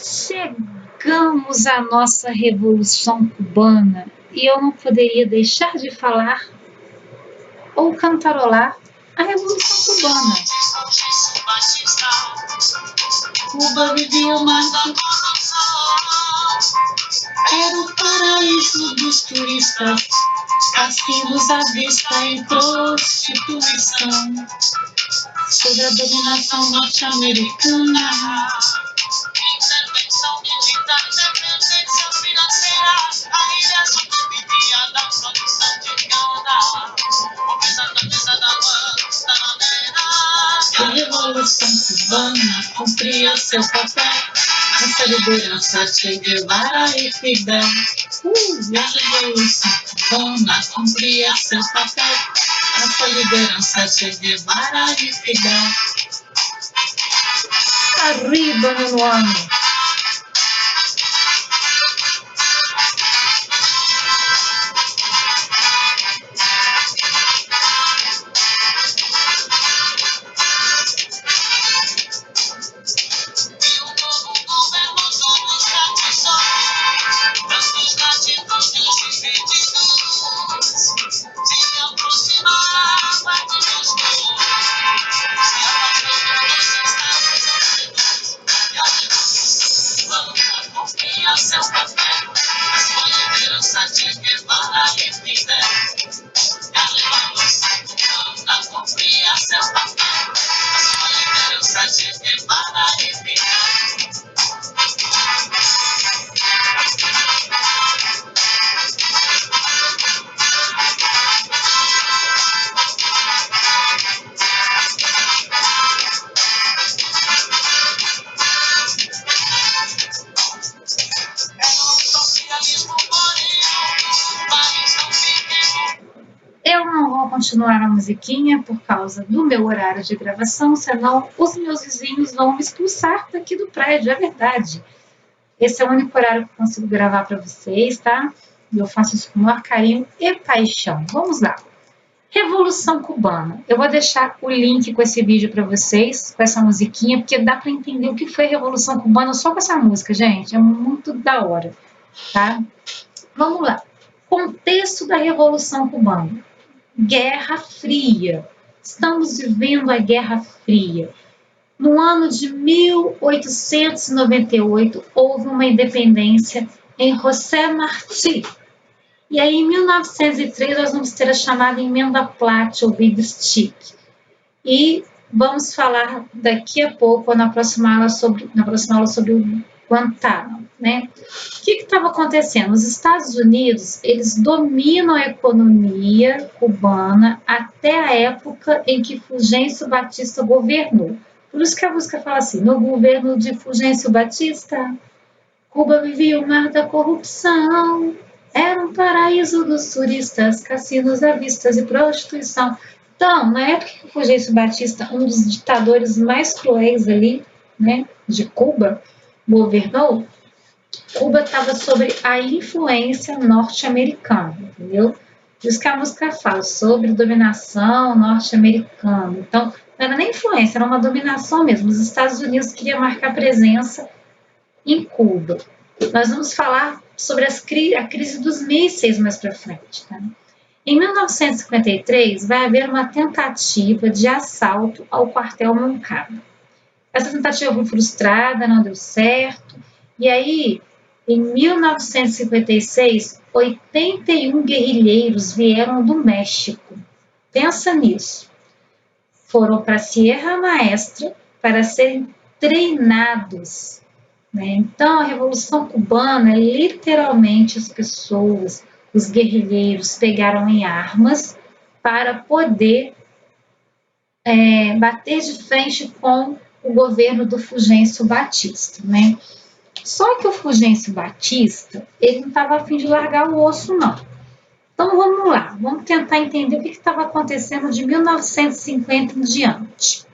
Chegamos à nossa Revolução Cubana e eu não poderia deixar de falar ou cantarolar a Revolução Cubana. Cuba vivia uma era o paraíso dos turistas, cassinos à vista em prostituição, sob a dominação norte-americana. Intervenção militar, dependência financeira, a ilha sobrevivia da produção de cana, pobreza na mesa da bandaneira. A Revolução Cubana cumpria seu papel, essa liderança Che Guevara e Fidel. A Revolução Cubana cumpria seu papel, essa liderança Che Guevara e Fidel. Arriba, meu ano! Eu não vou continuar a musiquinha por causa do meu horário de gravação, senão os meus vizinhos vão me expulsar daqui do prédio, é verdade. Esse é o único horário que eu consigo gravar para vocês, tá? E eu faço isso com o maior carinho e paixão. Vamos lá. Revolução Cubana. Eu vou deixar o link com esse vídeo para vocês, com essa musiquinha, porque dá para entender o que foi a Revolução Cubana só com essa música, gente. É muito da hora, tá? Vamos lá. Contexto da Revolução Cubana. Guerra Fria. Estamos vivendo a Guerra Fria. No ano de 1898, houve uma independência em José Martí. E aí, em 1903, nós vamos ter a chamada Emenda Platt, ou Big Stick. E vamos falar daqui a pouco, na próxima aula, sobre o Guantánamo, né? O que estava acontecendo? Os Estados Unidos, eles dominam a economia cubana até a época em que Fulgêncio Batista governou. Por isso que a música fala assim, no governo de Fulgêncio Batista, Cuba vivia o mar da corrupção, era um paraíso dos turistas, cassinos à vista e prostituição. Então, na época que Fulgêncio Batista, um dos ditadores mais cruéis ali, né, de Cuba, governou, Cuba estava sob a influência norte-americana, entendeu? Por isso que a música fala sobre dominação norte-americana. Então, não era nem influência, era uma dominação mesmo. Os Estados Unidos queriam marcar presença em Cuba. Nós vamos falar sobre a crise dos mísseis mais para frente. Tá? Em 1953, vai haver uma tentativa de assalto ao quartel Moncada. Essa tentativa foi frustrada, não deu certo. E aí, em 1956, 81 guerrilheiros vieram do México. Pensa nisso. Foram para a Sierra Maestra para serem treinados. Né? Então, a Revolução Cubana, literalmente, as pessoas, os guerrilheiros, pegaram em armas para poder bater de frente com o governo do Fulgêncio Batista, né? Só que o Fulgêncio Batista, ele não estava a fim de largar o osso, não. Então, vamos lá, vamos tentar entender o que estava acontecendo de 1950 em diante.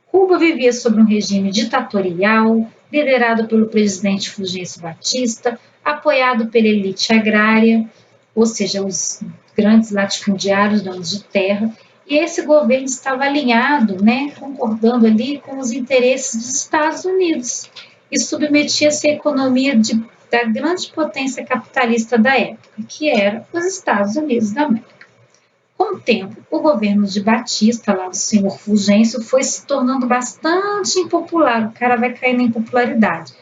Cuba vivia sob um regime ditatorial, liderado pelo presidente Fulgêncio Batista, apoiado pela elite agrária, ou seja, os grandes latifundiários, donos de terra, e esse governo estava alinhado, né, concordando ali com os interesses dos Estados Unidos. e submetia-se à economia da grande potência capitalista da época, que era os Estados Unidos da América. Com o tempo, o governo de Batista, lá do senhor Fulgêncio, foi se tornando bastante impopular, o cara vai caindo em popularidade.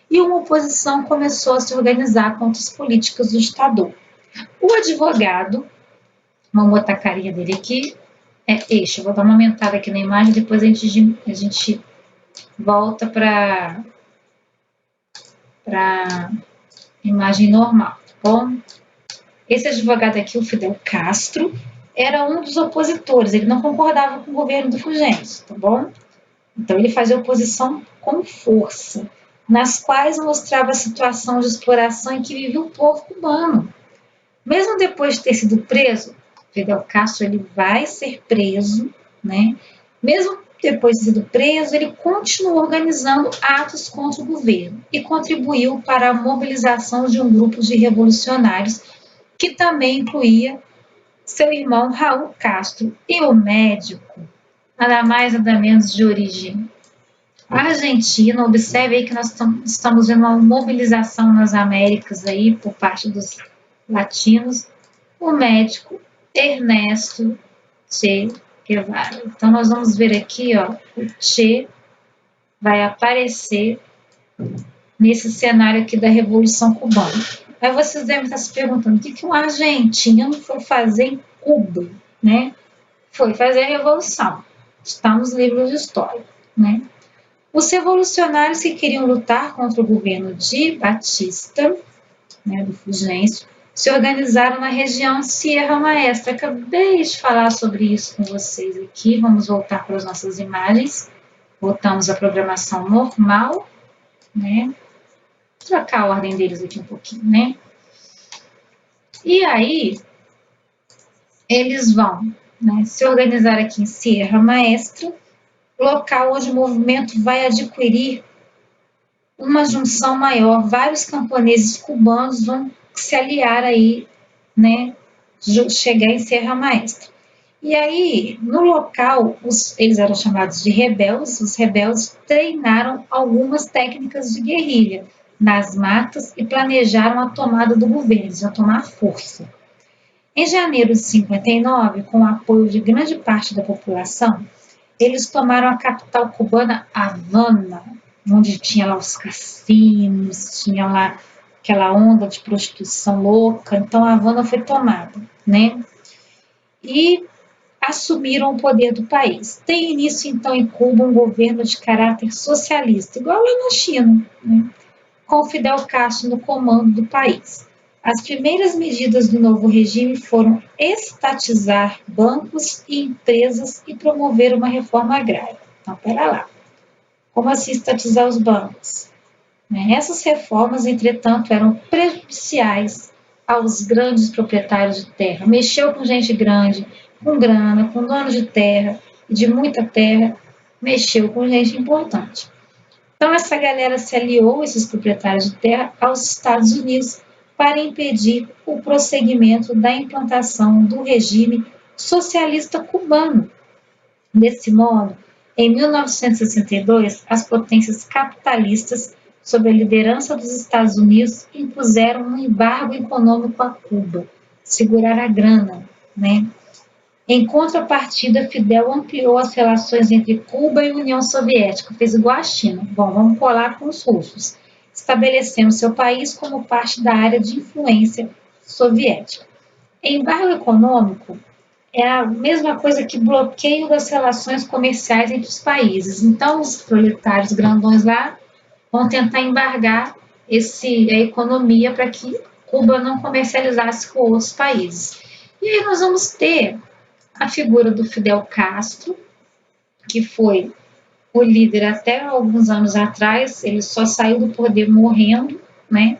E uma oposição começou a se organizar contra as políticas do ditador. O advogado, vamos botar a carinha dele aqui, eu vou dar uma aumentada aqui na imagem, depois a gente volta para imagem normal, tá bom? Esse advogado aqui, o Fidel Castro, era um dos opositores, ele não concordava com o governo do Fulgêncio, tá bom? Então ele fazia oposição com força, nas quais mostrava a situação de exploração em que vivia o povo cubano. Mesmo depois de ter sido preso, Fidel Castro ele vai ser preso, né? Mesmo depois de ter sido preso, ele continuou organizando atos contra o governo e contribuiu para a mobilização de um grupo de revolucionários que também incluía seu irmão Raul Castro e o médico, nada mais nada menos de origem argentina. Observe aí que nós estamos vendo uma mobilização nas Américas aí por parte dos latinos, o médico Ernesto Che Guevara. Então nós vamos ver aqui, ó, o Che vai aparecer nesse cenário aqui da Revolução Cubana. Aí vocês devem estar se perguntando, o que um argentino foi fazer em Cuba, né? Foi fazer a Revolução. Está nos livros de história, né? Os revolucionários que queriam lutar contra o governo de Batista, né, do Fulgêncio, se organizaram na região Sierra Maestra. Acabei de falar sobre isso com vocês aqui. Vamos voltar para as nossas imagens. Voltamos à programação normal, né? Vou trocar a ordem deles aqui um pouquinho, né? E aí, eles vão, né, se organizar aqui em Sierra Maestra, local onde o movimento vai adquirir uma junção maior. Vários camponeses cubanos vão se aliar aí, né, chegar em Serra Maestra. E aí, no local, eles eram chamados de rebeldes, os rebeldes treinaram algumas técnicas de guerrilha nas matas e planejaram a tomada do governo, eles iam tomar força. Em janeiro de 59, com o apoio de grande parte da população, eles tomaram a capital cubana, Havana, onde tinha lá os cassinos, tinha lá aquela onda de prostituição louca. Então a Havana foi tomada, né? E assumiram o poder do país. Tem início então em Cuba um governo de caráter socialista, igual lá na China, né? Com Fidel Castro no comando do país. As primeiras medidas do novo regime foram estatizar bancos e empresas e promover uma reforma agrária. Então, pera lá. Como assim estatizar os bancos? Essas reformas, entretanto, eram prejudiciais aos grandes proprietários de terra. Mexeu com gente grande, com grana, com dono de terra e de muita terra, mexeu com gente importante. Então, essa galera se aliou, esses proprietários de terra, aos Estados Unidos para impedir o prosseguimento da implantação do regime socialista cubano. Desse modo, em 1962, as potências capitalistas, sob a liderança dos Estados Unidos, impuseram um embargo econômico a Cuba, segurar a grana, né? Em contrapartida, Fidel ampliou as relações entre Cuba e a União Soviética, fez igual a China. Bom, vamos colar com os russos, estabelecendo seu país como parte da área de influência soviética. Embargo econômico é a mesma coisa que bloqueio das relações comerciais entre os países. Então, os proletários grandões lá vão tentar embargar a economia para que Cuba não comercializasse com outros países. E aí nós vamos ter a figura do Fidel Castro, que foi o líder até alguns anos atrás, ele só saiu do poder morrendo, né?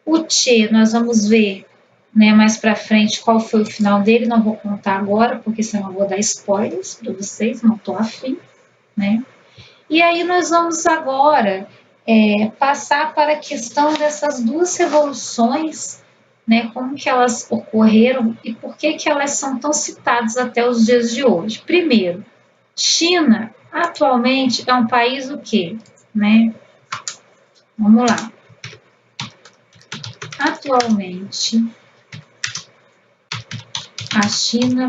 O Che, nós vamos ver, né, mais para frente qual foi o final dele, não vou contar agora, porque senão eu vou dar spoilers para vocês, não estou afim, né? E aí nós vamos agora passar para a questão dessas duas revoluções, né, como que elas ocorreram e por que elas são tão citadas até os dias de hoje. Primeiro, China atualmente é um país o quê? Né? Vamos lá. Atualmente, a China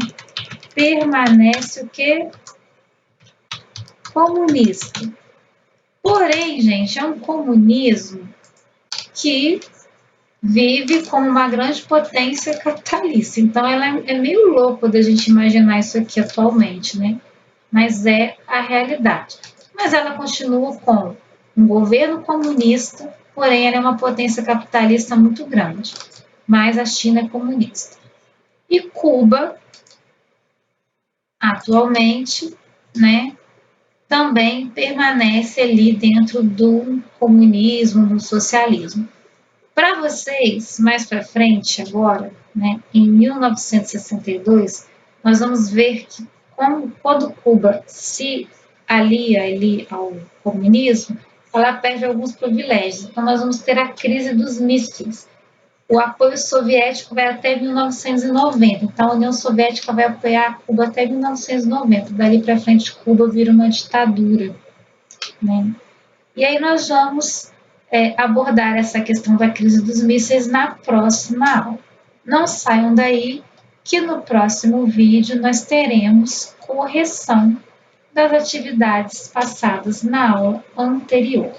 permanece o quê? Comunista. Porém, gente, é um comunismo que vive como uma grande potência capitalista. Então, ela é meio louco da gente imaginar isso aqui atualmente, né? Mas é a realidade. Mas ela continua com um governo comunista, porém ela é uma potência capitalista muito grande. Mas a China é comunista. E Cuba, atualmente, né, também permanece ali dentro do comunismo, do socialismo. Para vocês, mais para frente agora, né, em 1962, nós vamos ver que quando Cuba se alia ali ao comunismo, ela perde alguns privilégios. Então nós vamos ter a crise dos mísseis. O apoio soviético vai até 1990, então a União Soviética vai apoiar Cuba até 1990. Dali para frente, Cuba vira uma ditadura, né? E aí nós vamos abordar essa questão da crise dos mísseis na próxima aula. Não saiam daí, que no próximo vídeo nós teremos correção das atividades passadas na aula anterior.